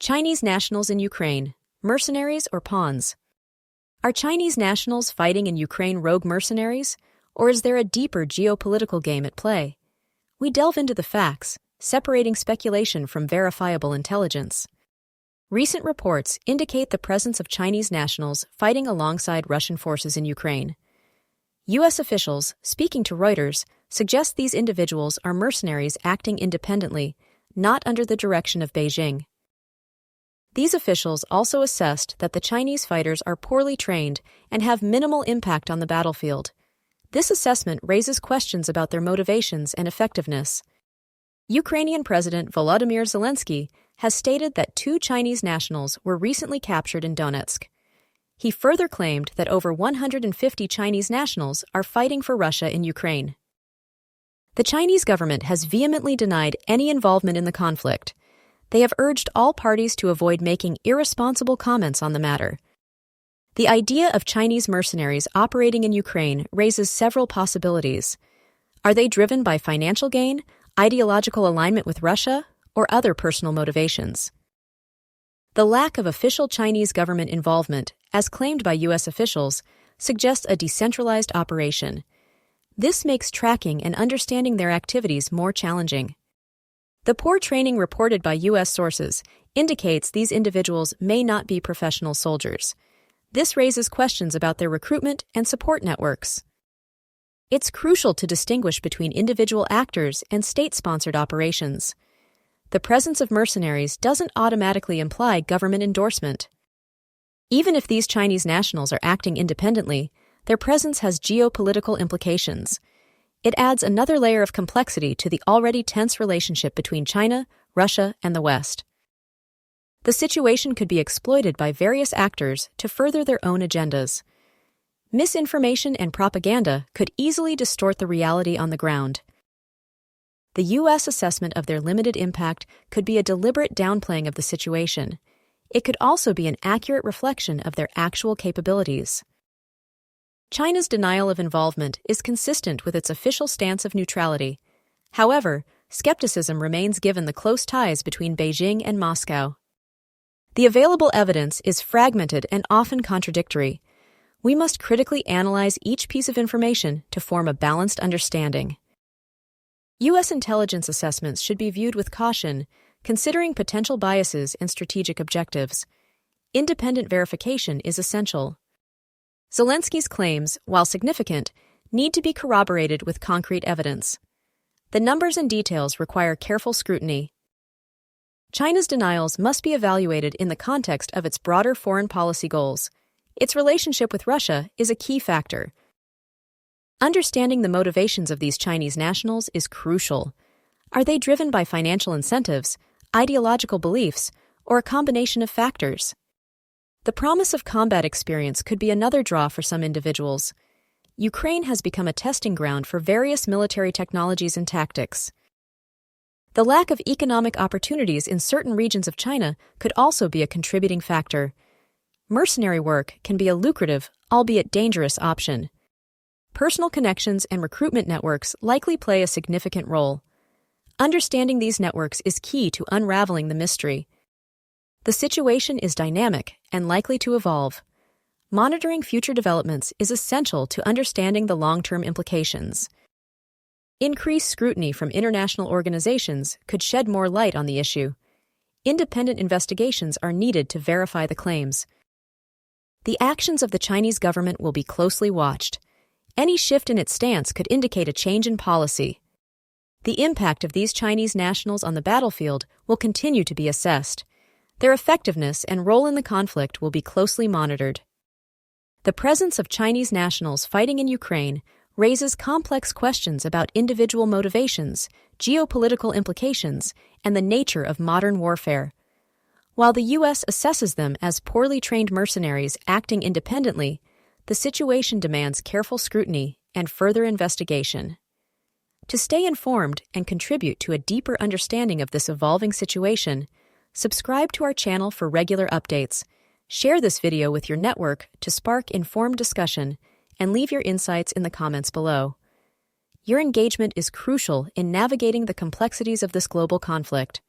Chinese nationals in Ukraine, mercenaries or pawns? Are Chinese nationals fighting in Ukraine rogue mercenaries, or is there a deeper geopolitical game at play? We delve into the facts, separating speculation from verifiable intelligence. Recent reports indicate the presence of Chinese nationals fighting alongside Russian forces in Ukraine. U.S. officials, speaking to Reuters, suggest these individuals are mercenaries acting independently, not under the direction of Beijing. These officials also assessed that the Chinese fighters are poorly trained and have minimal impact on the battlefield. This assessment raises questions about their motivations and effectiveness. Ukrainian President Volodymyr Zelenskyy has stated that 2 Chinese nationals were recently captured in Donetsk. He further claimed that over 150 Chinese nationals are fighting for Russia in Ukraine. The Chinese government has vehemently denied any involvement in the conflict. They have urged all parties to avoid making irresponsible comments on the matter. The idea of Chinese mercenaries operating in Ukraine raises several possibilities. Are they driven by financial gain, ideological alignment with Russia, or other personal motivations? The lack of official Chinese government involvement, as claimed by U.S. officials, suggests a decentralized operation. This makes tracking and understanding their activities more challenging. The poor training reported by U.S. sources indicates these individuals may not be professional soldiers. This raises questions about their recruitment and support networks. It's crucial to distinguish between individual actors and state-sponsored operations. The presence of mercenaries doesn't automatically imply government endorsement. Even if these Chinese nationals are acting independently, their presence has geopolitical implications. It adds another layer of complexity to the already tense relationship between China, Russia, and the West. The situation could be exploited by various actors to further their own agendas. Misinformation and propaganda could easily distort the reality on the ground. The U.S. assessment of their limited impact could be a deliberate downplaying of the situation. It could also be an accurate reflection of their actual capabilities. China's denial of involvement is consistent with its official stance of neutrality. However, skepticism remains given the close ties between Beijing and Moscow. The available evidence is fragmented and often contradictory. We must critically analyze each piece of information to form a balanced understanding. U.S. intelligence assessments should be viewed with caution, considering potential biases and strategic objectives. Independent verification is essential. Zelenskyy's claims, while significant, need to be corroborated with concrete evidence. The numbers and details require careful scrutiny. China's denials must be evaluated in the context of its broader foreign policy goals. Its relationship with Russia is a key factor. Understanding the motivations of these Chinese nationals is crucial. Are they driven by financial incentives, ideological beliefs, or a combination of factors? The promise of combat experience could be another draw for some individuals. Ukraine has become a testing ground for various military technologies and tactics. The lack of economic opportunities in certain regions of China could also be a contributing factor. Mercenary work can be a lucrative, albeit dangerous, option. Personal connections and recruitment networks likely play a significant role. Understanding these networks is key to unraveling the mystery. The situation is dynamic and likely to evolve. Monitoring future developments is essential to understanding the long-term implications. Increased scrutiny from international organizations could shed more light on the issue. Independent investigations are needed to verify the claims. The actions of the Chinese government will be closely watched. Any shift in its stance could indicate a change in policy. The impact of these Chinese nationals on the battlefield will continue to be assessed. Their effectiveness and role in the conflict will be closely monitored. The presence of Chinese nationals fighting in Ukraine raises complex questions about individual motivations, geopolitical implications, and the nature of modern warfare. While the U.S. assesses them as poorly trained mercenaries acting independently, the situation demands careful scrutiny and further investigation. To stay informed and contribute to a deeper understanding of this evolving situation, subscribe to our channel for regular updates. Share this video with your network to spark informed discussion, and leave your insights in the comments below. Your engagement is crucial in navigating the complexities of this global conflict.